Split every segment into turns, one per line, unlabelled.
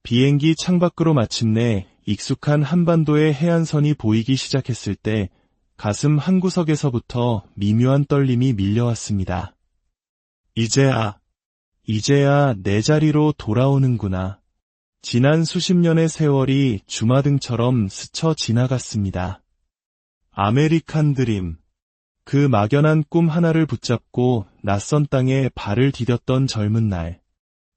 비행기 창밖으로 마침내 익숙한 한반도의 해안선이 보이기 시작했을 때 가슴 한구석에서부터 미묘한 떨림이 밀려왔습니다. 이제야 내 자리로 돌아오는구나. 지난 수십 년의 세월이 주마등처럼 스쳐 지나갔습니다. 아메리칸 드림. 그 막연한 꿈 하나를 붙잡고 낯선 땅에 발을 디뎠던 젊은 날.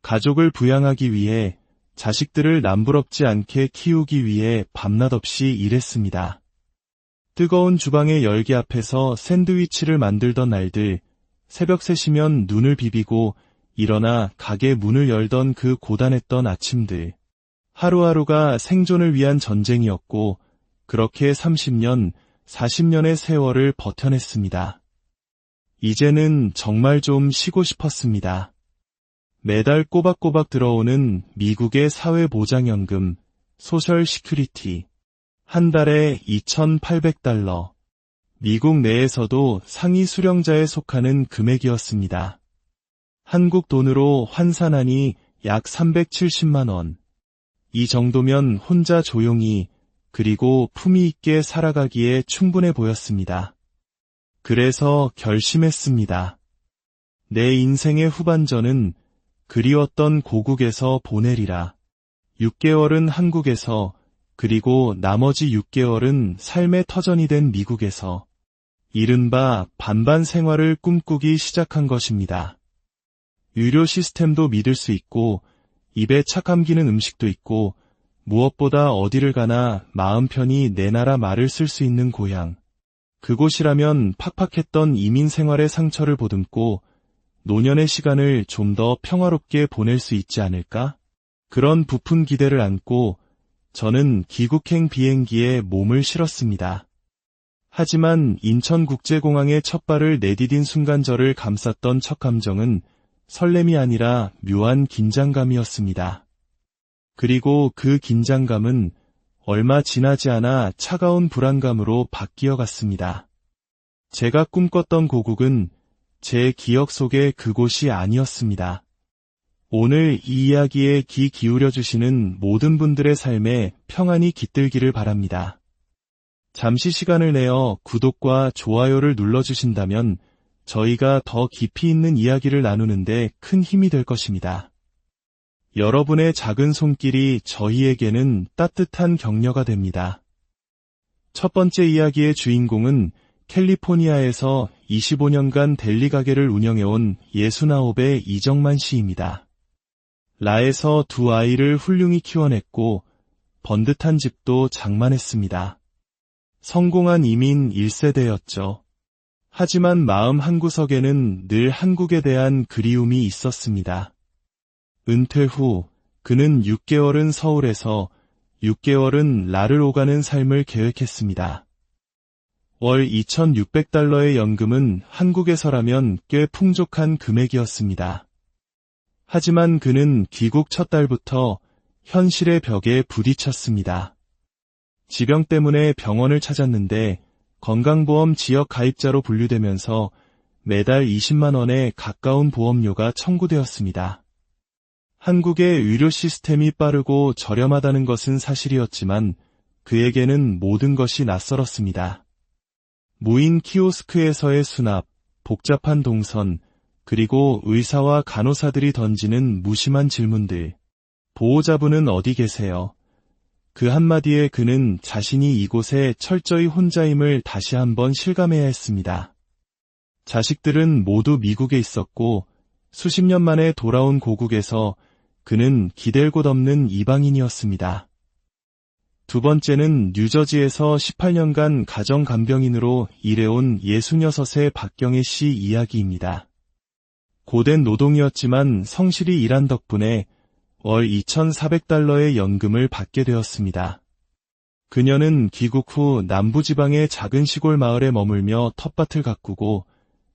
가족을 부양하기 위해, 자식들을 남부럽지 않게 키우기 위해 밤낮 없이 일했습니다. 뜨거운 주방의 열기 앞에서 샌드위치를 만들던 날들, 새벽 3시면 눈을 비비고 일어나 가게 문을 열던 그 고단했던 아침들. 하루하루가 생존을 위한 전쟁이었고, 그렇게 30년, 40년의 세월을 버텨냈습니다. 이제는 정말 좀 쉬고 싶었습니다. 매달 꼬박꼬박 들어오는 미국의 사회보장연금, 소셜 시큐리티. 한 달에 $2,800. 미국 내에서도 상위 수령자에 속하는 금액이었습니다. 한국 돈으로 환산하니 약 370만 원. 이 정도면 혼자 조용히 그리고 품위 있게 살아가기에 충분해 보였습니다. 그래서 결심했습니다. 내 인생의 후반전은 그리웠던 고국에서 보내리라. 6개월은 한국에서, 그리고 나머지 6개월은 삶의 터전이 된 미국에서 이른바 반반 생활을 꿈꾸기 시작한 것입니다. 유료 시스템도 믿을 수 있고 입에 착 감기는 음식도 있고 무엇보다 어디를 가나 마음 편히 내 나라 말을 쓸 수 있는 고향. 그곳이라면 팍팍했던 이민 생활의 상처를 보듬고 노년의 시간을 좀 더 평화롭게 보낼 수 있지 않을까? 그런 부푼 기대를 안고 저는 귀국행 비행기에 몸을 실었습니다. 하지만 인천국제공항에 첫 발을 내디딘 순간 저를 감쌌던 첫 감정은 설렘이 아니라 묘한 긴장감이었습니다. 그리고 그 긴장감은 얼마 지나지 않아 차가운 불안감으로 바뀌어 갔습니다. 제가 꿈꿨던 고국은 제 기억 속의 그곳이 아니었습니다. 오늘 이 이야기에 귀 기울여 주시는 모든 분들의 삶에 평안이 깃들기를 바랍니다. 잠시 시간을 내어 구독과 좋아요를 눌러주신다면 저희가 더 깊이 있는 이야기를 나누는데 큰 힘이 될 것입니다. 여러분의 작은 손길이 저희에게는 따뜻한 격려가 됩니다. 첫 번째 이야기의 주인공은 캘리포니아에서 25년간 델리 가게를 운영해온 69의 이정만 씨입니다. 라에서 2 아이를 훌륭히 키워냈고 번듯한 집도 장만했습니다. 성공한 이민 1세대였죠. 하지만 마음 한구석에는 늘 한국에 대한 그리움이 있었습니다. 은퇴 후 그는 6개월은 서울에서 6개월은 라를 오가는 삶을 계획했습니다. 월 $2,600의 연금은 한국에서라면 꽤 풍족한 금액이었습니다. 하지만 그는 귀국 첫 달부터 현실의 벽에 부딪혔습니다. 지병 때문에 병원을 찾았는데 건강보험 지역 가입자로 분류되면서 매달 20만 원에 가까운 보험료가 청구되었습니다. 한국의 의료 시스템이 빠르고 저렴하다는 것은 사실이었지만 그에게는 모든 것이 낯설었습니다. 무인 키오스크에서의 수납, 복잡한 동선, 그리고 의사와 간호사들이 던지는 무심한 질문들. 보호자분은 어디 계세요? 그 한마디에 그는 자신이 이곳에 철저히 혼자임을 다시 한번 실감해야 했습니다. 자식들은 모두 미국에 있었고 수십 년 만에 돌아온 고국에서 그는 기댈 곳 없는 이방인이었습니다. 두 번째는 뉴저지에서 18년간 가정간병인으로 일해온 66의 박경혜 씨 이야기입니다. 고된 노동이었지만 성실히 일한 덕분에 월 $2,400의 연금을 받게 되었습니다. 그녀는 귀국 후 남부지방의 작은 시골 마을에 머물며 텃밭을 가꾸고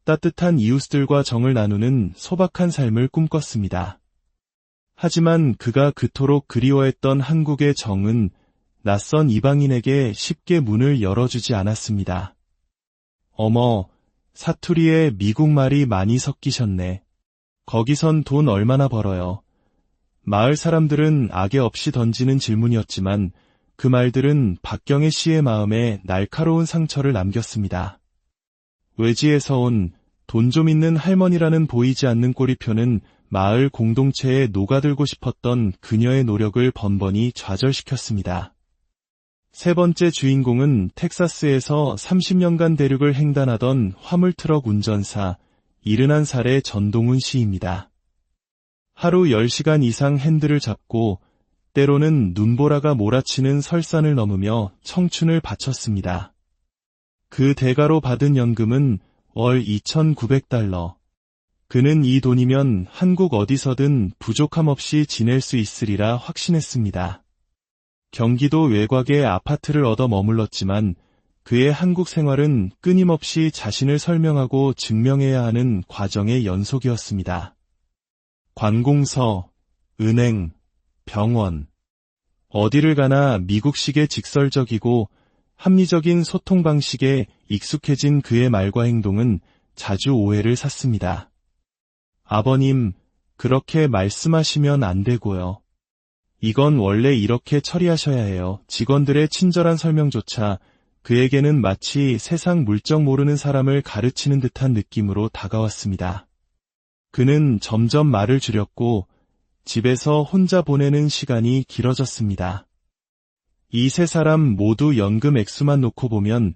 따뜻한 이웃들과 정을 나누는 소박한 삶을 꿈꿨습니다. 하지만 그가 그토록 그리워했던 한국의 정은 낯선 이방인에게 쉽게 문을 열어주지 않았습니다. 어머, 사투리에 미국말이 많이 섞이셨네. 거기선 돈 얼마나 벌어요? 마을 사람들은 악의 없이 던지는 질문이었지만 그 말들은 박경혜 씨의 마음에 날카로운 상처를 남겼습니다. 외지에서 온 돈 좀 있는 할머니라는 보이지 않는 꼬리표는 마을 공동체에 녹아들고 싶었던 그녀의 노력을 번번이 좌절시켰습니다. 세 번째 주인공은 텍사스에서 30년간 대륙을 횡단하던 화물트럭 운전사 71살의 전동훈 씨입니다. 하루 10시간 이상 핸들을 잡고 때로는 눈보라가 몰아치는 설산을 넘으며 청춘을 바쳤습니다. 그 대가로 받은 연금은 월 $2,900. 그는 이 돈이면 한국 어디서든 부족함 없이 지낼 수 있으리라 확신했습니다. 경기도 외곽의 아파트를 얻어 머물렀지만 그의 한국 생활은 끊임없이 자신을 설명하고 증명해야 하는 과정의 연속이었습니다. 관공서, 은행, 병원, 어디를 가나 미국식의 직설적이고 합리적인 소통 방식에 익숙해진 그의 말과 행동은 자주 오해를 샀습니다. 아버님, 그렇게 말씀하시면 안 되고요. 이건 원래 이렇게 처리하셔야 해요. 직원들의 친절한 설명조차 그에게는 마치 세상 물정 모르는 사람을 가르치는 듯한 느낌으로 다가왔습니다. 그는 점점 말을 줄였고 집에서 혼자 보내는 시간이 길어졌습니다. 이 세 사람 모두 연금 액수만 놓고 보면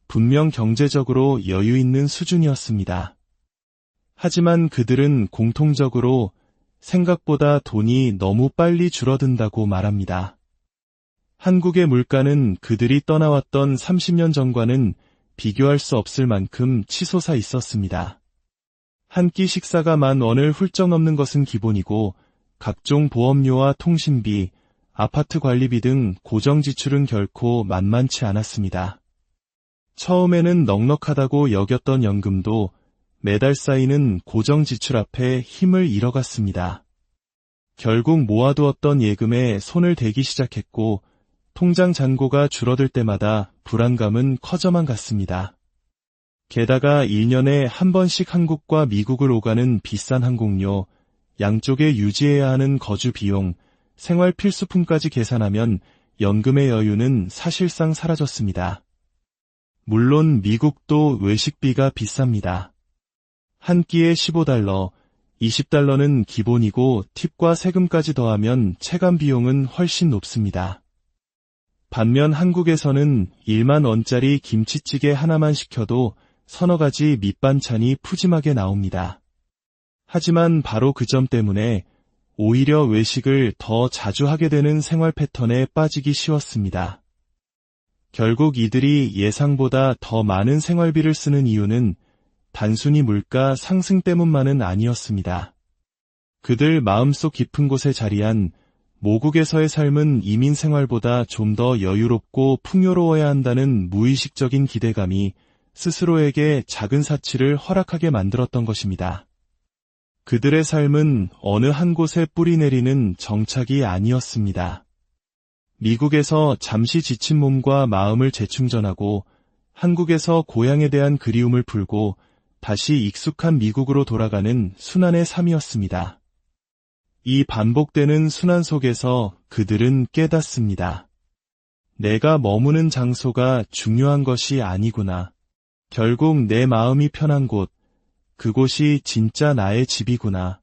분명 경제적으로 여유 있는 수준이었습니다. 하지만 그들은 공통적으로 생각보다 돈이 너무 빨리 줄어든다고 말합니다. 한국의 물가는 그들이 떠나왔던 30년 전과는 비교할 수 없을 만큼 치솟아 있었습니다. 한 끼 식사가 $10,000을 훌쩍 넘는 것은 기본이고 각종 보험료와 통신비, 아파트 관리비 등 고정 지출은 결코 만만치 않았습니다. 처음에는 넉넉하다고 여겼던 연금도 매달 쌓이는 고정 지출 앞에 힘을 잃어갔습니다. 결국 모아두었던 예금에 손을 대기 시작했고 통장 잔고가 줄어들 때마다 불안감은 커져만 갔습니다. 게다가 1년에 한 번씩 한국과 미국을 오가는 비싼 항공료, 양쪽에 유지해야 하는 거주 비용, 생활 필수품까지 계산하면 연금의 여유는 사실상 사라졌습니다. 물론 미국도 외식비가 비쌉니다. 한 끼에 $15, $20는 기본이고 팁과 세금까지 더하면 체감 비용은 훨씬 높습니다. 반면 한국에서는 1만 원짜리 김치찌개 하나만 시켜도 서너 가지 밑반찬이 푸짐하게 나옵니다. 하지만 바로 그 점 때문에 오히려 외식을 더 자주 하게 되는 생활 패턴에 빠지기 쉬웠습니다. 결국 이들이 예상보다 더 많은 생활비를 쓰는 이유는 단순히 물가 상승 때문만은 아니었습니다. 그들 마음속 깊은 곳에 자리한 모국에서의 삶은 이민 생활보다 좀 더 여유롭고 풍요로워야 한다는 무의식적인 기대감이 스스로에게 작은 사치를 허락하게 만들었던 것입니다. 그들의 삶은 어느 한 곳에 뿌리 내리는 정착이 아니었습니다. 미국에서 잠시 지친 몸과 마음을 재충전하고 한국에서 고향에 대한 그리움을 풀고 다시 익숙한 미국으로 돌아가는 순환의 삶이었습니다. 이 반복되는 순환 속에서 그들은 깨닫습니다. 내가 머무는 장소가 중요한 것이 아니구나. 결국 내 마음이 편한 곳, 그곳이 진짜 나의 집이구나.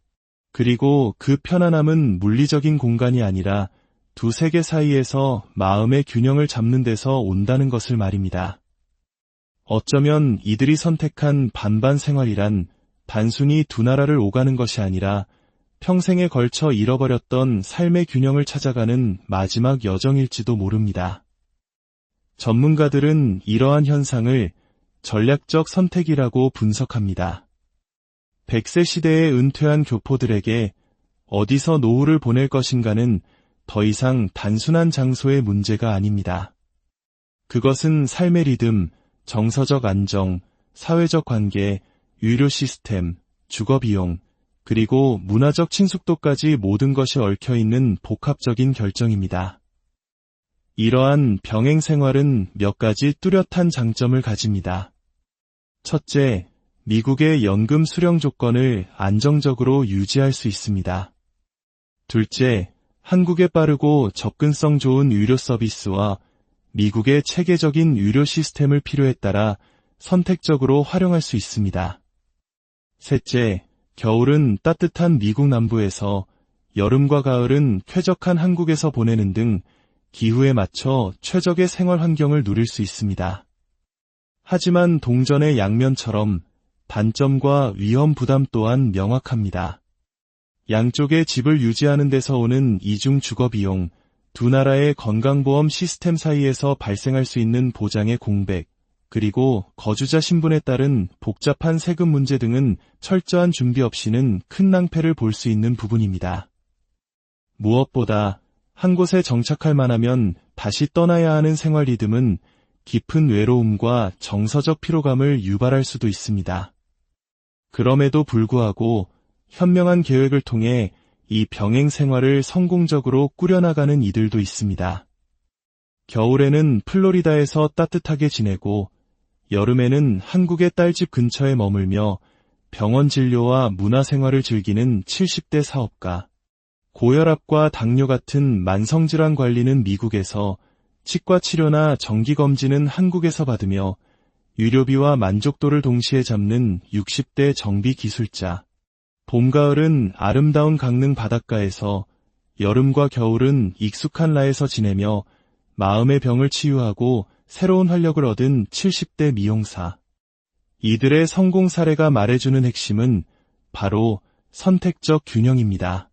그리고 그 편안함은 물리적인 공간이 아니라 두 세계 사이에서 마음의 균형을 잡는 데서 온다는 것을 말입니다. 어쩌면 이들이 선택한 반반 생활이란 단순히 두 나라를 오가는 것이 아니라 평생에 걸쳐 잃어버렸던 삶의 균형을 찾아가는 마지막 여정일지도 모릅니다. 전문가들은 이러한 현상을 전략적 선택이라고 분석합니다. 100세 시대에 은퇴한 교포들에게 어디서 노후를 보낼 것인가는 더 이상 단순한 장소의 문제가 아닙니다. 그것은 삶의 리듬, 정서적 안정, 사회적 관계, 의료 시스템, 주거 비용, 그리고 문화적 친숙도까지 모든 것이 얽혀있는 복합적인 결정입니다. 이러한 병행 생활은 몇 가지 뚜렷한 장점을 가집니다. 첫째, 미국의 연금 수령 조건을 안정적으로 유지할 수 있습니다. 둘째, 한국의 빠르고 접근성 좋은 유료 서비스와 미국의 체계적인 유료 시스템을 필요에 따라 선택적으로 활용할 수 있습니다. 셋째, 겨울은 따뜻한 미국 남부에서 여름과 가을은 쾌적한 한국에서 보내는 등 기후에 맞춰 최적의 생활 환경을 누릴 수 있습니다. 하지만 동전의 양면처럼 단점과 위험 부담 또한 명확합니다. 양쪽의 집을 유지하는 데서 오는 이중 주거 비용, 두 나라의 건강보험 시스템 사이에서 발생할 수 있는 보장의 공백, 그리고 거주자 신분에 따른 복잡한 세금 문제 등은 철저한 준비 없이는 큰 낭패를 볼 수 있는 부분입니다. 무엇보다 한 곳에 정착할 만하면 다시 떠나야 하는 생활 리듬은 깊은 외로움과 정서적 피로감을 유발할 수도 있습니다. 그럼에도 불구하고 현명한 계획을 통해 이 병행 생활을 성공적으로 꾸려나가는 이들도 있습니다. 겨울에는 플로리다에서 따뜻하게 지내고 여름에는 한국의 딸집 근처에 머물며 병원 진료와 문화생활을 즐기는 70대 사업가, 고혈압과 당뇨 같은 만성질환 관리는 미국에서, 치과 치료나 정기검진은 한국에서 받으며 유료비와 만족도를 동시에 잡는 60대 정비기술자, 봄, 가을은 아름다운 강릉 바닷가에서, 여름과 겨울은 익숙한 라에서 지내며 마음의 병을 치유하고 새로운 활력을 얻은 70대 미용사. 이들의 성공 사례가 말해주는 핵심은 바로 선택적 균형입니다.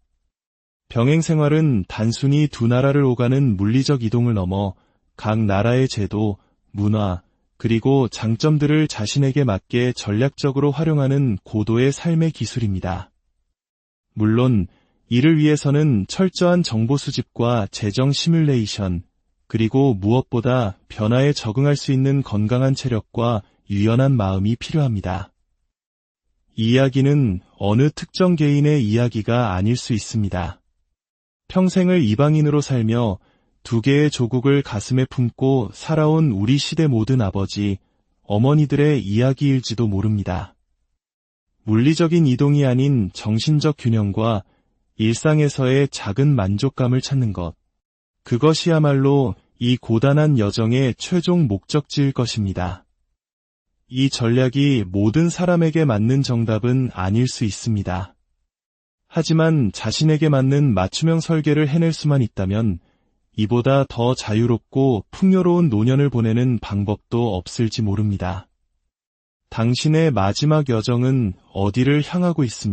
병행 생활은 단순히 두 나라를 오가는 물리적 이동을 넘어 각 나라의 제도, 문화, 그리고 장점들을 자신에게 맞게 전략적으로 활용하는 고도의 삶의 기술입니다. 물론 이를 위해서는 철저한 정보 수집과 재정 시뮬레이션, 그리고 무엇보다 변화에 적응할 수 있는 건강한 체력과 유연한 마음이 필요합니다. 이 이야기는 어느 특정 개인의 이야기가 아닐 수 있습니다. 평생을 이방인으로 살며 두 개의 조국을 가슴에 품고 살아온 우리 시대 모든 아버지, 어머니들의 이야기일지도 모릅니다. 물리적인 이동이 아닌 정신적 균형과 일상에서의 작은 만족감을 찾는 것. 그것이야말로 이 고단한 여정의 최종 목적지일 것입니다. 이 전략이 모든 사람에게 맞는 정답은 아닐 수 있습니다. 하지만 자신에게 맞는 맞춤형 설계를 해낼 수만 있다면 이보다 더 자유롭고 풍요로운 노년을 보내는 방법도 없을지 모릅니다. 당신의 마지막 여정은 어디를 향하고 있습니까?